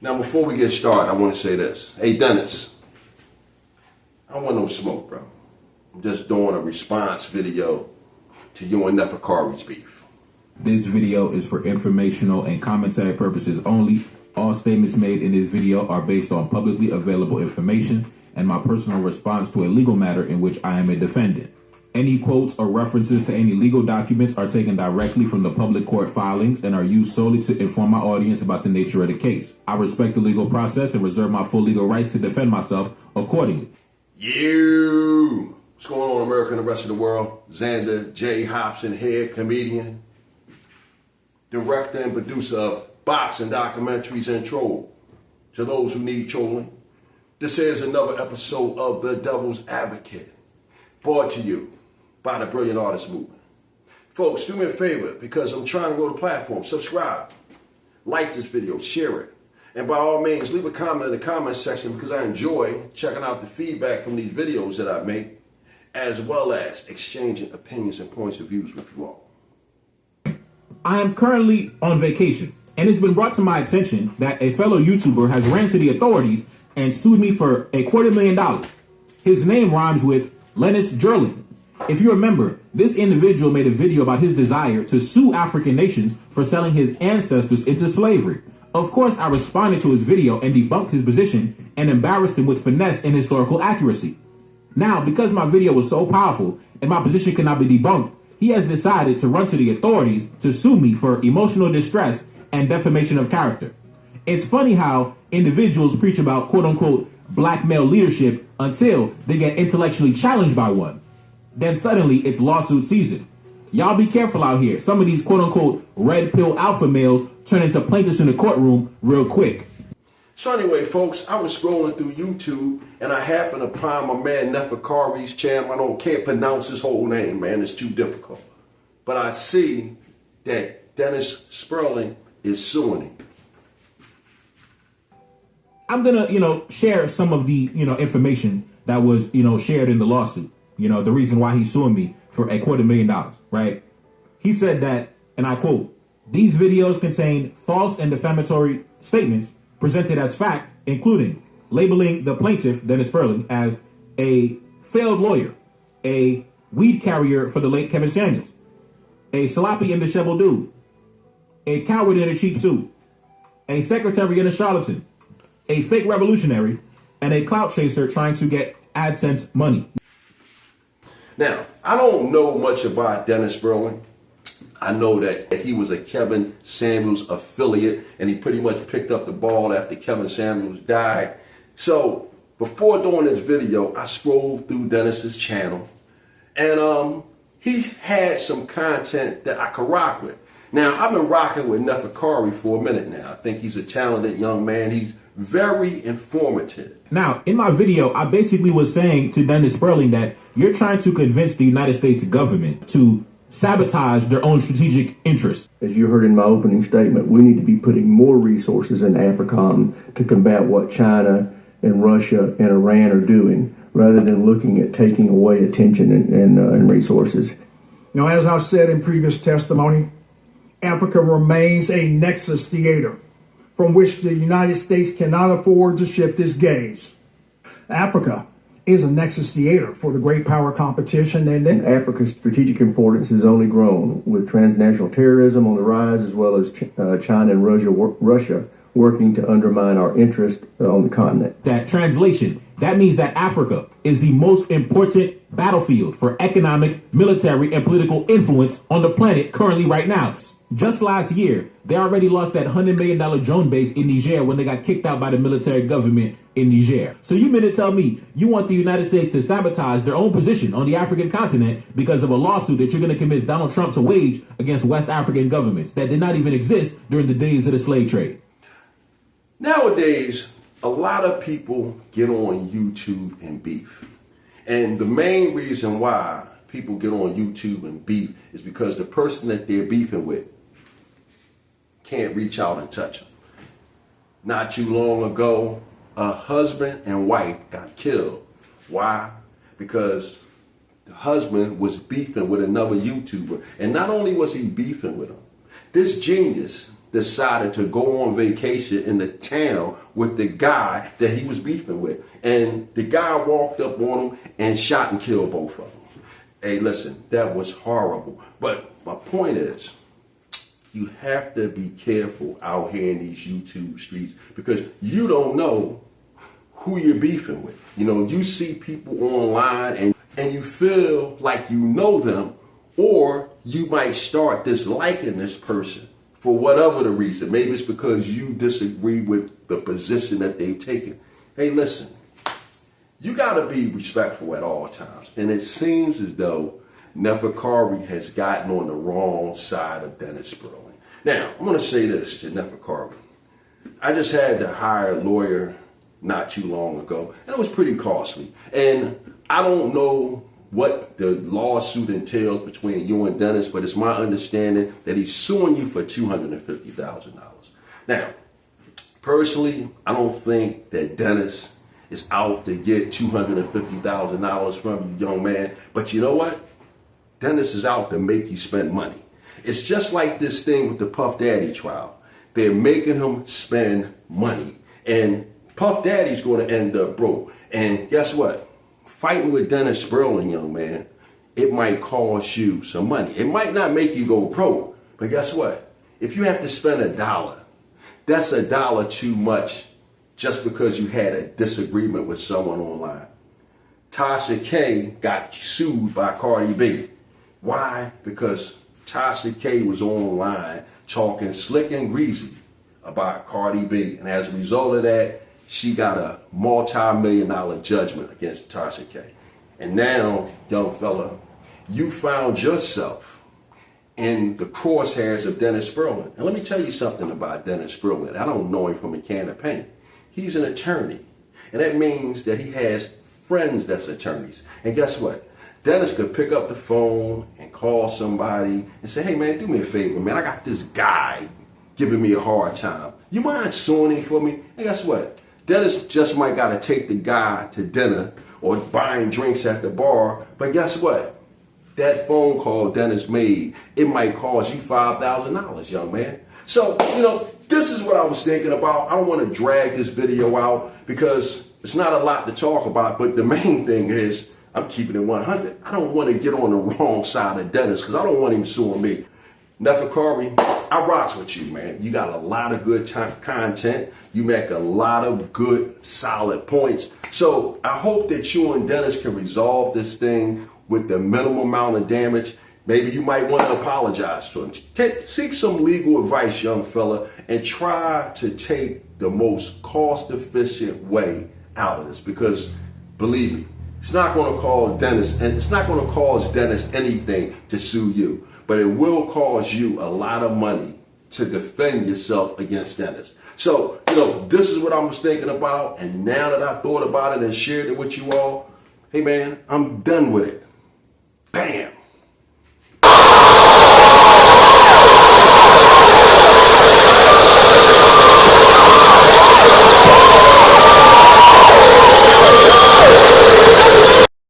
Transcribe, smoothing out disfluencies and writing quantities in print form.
Now, before we get started, I want to say this. Hey, Dennis, I don't want no smoke, bro. I'm just doing a response video to you and Neferkare's beef. This video is for informational and commentary purposes only. All statements made in this video are based on publicly available information and my personal response to a legal matter in which I am a defendant. Any quotes or references to any legal documents are taken directly from the public court filings and are used solely to inform my audience about the nature of the case. I respect the legal process and reserve my full legal rights to defend myself accordingly. What's going on, America and the rest of the world? Xander J. Hobson here, comedian, director and producer of boxing documentaries and troll. To those who need trolling, this is another episode of The Devil's Advocate, brought to you by the Brilliant Artist Movement. Folks, do me a favor, because I'm trying to grow the platform. Subscribe, like this video, share it, and by all means, leave a comment in the comment section, because I enjoy checking out the feedback from these videos that I make, as well as exchanging opinions and points of views with you all. I am currently on vacation, and it's been brought to my attention that a fellow YouTuber has ran to the authorities and sued me for $250,000. His name rhymes with Lennis Jerling. If you remember, this individual made a video about his desire to sue African nations for selling his ancestors into slavery. Of course, I responded to his video and debunked his position and embarrassed him with finesse and historical accuracy. Now, because my video was so powerful and my position could not be debunked, he has decided to run to the authorities to sue me for emotional distress and defamation of character. It's funny how individuals preach about quote-unquote black male leadership until they get intellectually challenged by one. Then suddenly it's lawsuit season. Y'all be careful out here. Some of these quote-unquote red pill alpha males turn into plaintiffs in the courtroom real quick. So anyway, folks, I was scrolling through YouTube and I happened to find my man Neferkare's channel. I can't pronounce his whole name, man. It's too difficult. But I see that Dennis Spurling is suing him. I'm gonna, share some of the, information that was, shared in the lawsuit. The reason why he's suing me for $250,000, right? He said that, and I quote, "These videos contain false and defamatory statements presented as fact, including labeling the plaintiff, Dennis Spurling, as a failed lawyer, a weed carrier for the late Kevin Samuels, a sloppy and disheveled dude, a coward in a cheap suit, a secretary and a charlatan, a fake revolutionary, and a clout chaser trying to get AdSense money." Now, I don't know much about Dennis Spurling. I know that he was a Kevin Samuels affiliate, and he pretty much picked up the ball after Kevin Samuels died. So before doing this video, I scrolled through Dennis's channel, and he had some content that I could rock with. Now, I've been rocking with Neferkare for a minute now. I think he's a talented young man. He's very informative. Now, in my video, I basically was saying to Dennis Spurling that you're trying to convince the United States government to sabotage their own strategic interests. As you heard in my opening statement, we need to be putting more resources in AFRICOM to combat what China and Russia and Iran are doing, rather than looking at taking away attention and resources. Now, as I've said in previous testimony, Africa remains a nexus theater from which the United States cannot afford to shift its gaze. Africa is a nexus theater for the great power competition, and Africa's strategic importance has only grown, with transnational terrorism on the rise, as well as China and Russia working to undermine our interest on the continent. That translation, that means that Africa is the most important battlefield for economic, military, and political influence on the planet currently right now. Just last year, they already lost that $100 million drone base in Niger when they got kicked out by the military government in Niger. So you mean to tell me you want the United States to sabotage their own position on the African continent because of a lawsuit that you're going to convince Donald Trump to wage against West African governments that did not even exist during the days of the slave trade? Nowadays, a lot of people get on YouTube and beef. And the main reason why people get on YouTube and beef is because the person that they're beefing with can't reach out and touch them. Not too long ago, a husband and wife got killed. Why? Because the husband was beefing with another YouTuber. And not only was he beefing with him, this genius, decided to go on vacation in the town with the guy that he was beefing with. And the guy walked up on him and shot and killed both of them. Hey, listen, that was horrible. But my point is, you have to be careful out here in these YouTube streets because you don't know who you're beefing with. You know, you see people online and you feel like you know them, or you might start disliking this person for whatever the reason. Maybe it's because you disagree with the position that they've taken. Hey, listen, you got to be respectful at all times. And it seems as though Neferkare has gotten on the wrong side of Dennis Spurling. Now, I'm going to say this to Neferkare. I just had to hire a lawyer not too long ago, and it was pretty costly. And I don't know what the lawsuit entails between you and Dennis, but it's my understanding that he's suing you for $250,000. Now, personally, I don't think that Dennis is out to get $250,000 from you, young man. But you know what? Dennis is out to make you spend money. It's just like this thing with the Puff Daddy trial. They're making him spend money. And Puff Daddy's going to end up broke. And guess what? Fighting with Dennis Spurling, young man, it might cost you some money. It might not make you go broke. But guess what? If you have to spend $1, that's $1 too much just because you had a disagreement with someone online. Tasha K got sued by Cardi B. Why? Because Tasha K was online talking slick and greasy about Cardi B. And as a result of that, she got a multi-million-dollar judgment against Tasha K. And now, young fella, you found yourself in the crosshairs of Dennis Spurling. And let me tell you something about Dennis Spurling. I don't know him from a can of paint. He's an attorney. And that means that he has friends that's attorneys. And guess what? Dennis could pick up the phone and call somebody and say, hey, man, do me a favor, man. I got this guy giving me a hard time. You mind suing him for me? And guess what? Dennis just might got to take the guy to dinner or buying drinks at the bar. But guess what? That phone call Dennis made, it might cost you $5,000, young man. So, you know, this is what I was thinking about. I don't want to drag this video out because it's not a lot to talk about. But the main thing is, I'm keeping it 100. I don't want to get on the wrong side of Dennis because I don't want him suing me. Neferkare, I rocks with you, man. You got a lot of good content. You make a lot of good, solid points. So I hope that you and Dennis can resolve this thing with the minimum amount of damage. Maybe you might want to apologize to him. Seek some legal advice, young fella, and try to take the most cost-efficient way out of this because, believe me, it's not going to cause Dennis, and it's not going to cause Dennis anything to sue you, but it will cause you a lot of money to defend yourself against Dennis. So, you know, this is what I was thinking about, and now that I thought about it and shared it with you all, hey man, I'm done with it.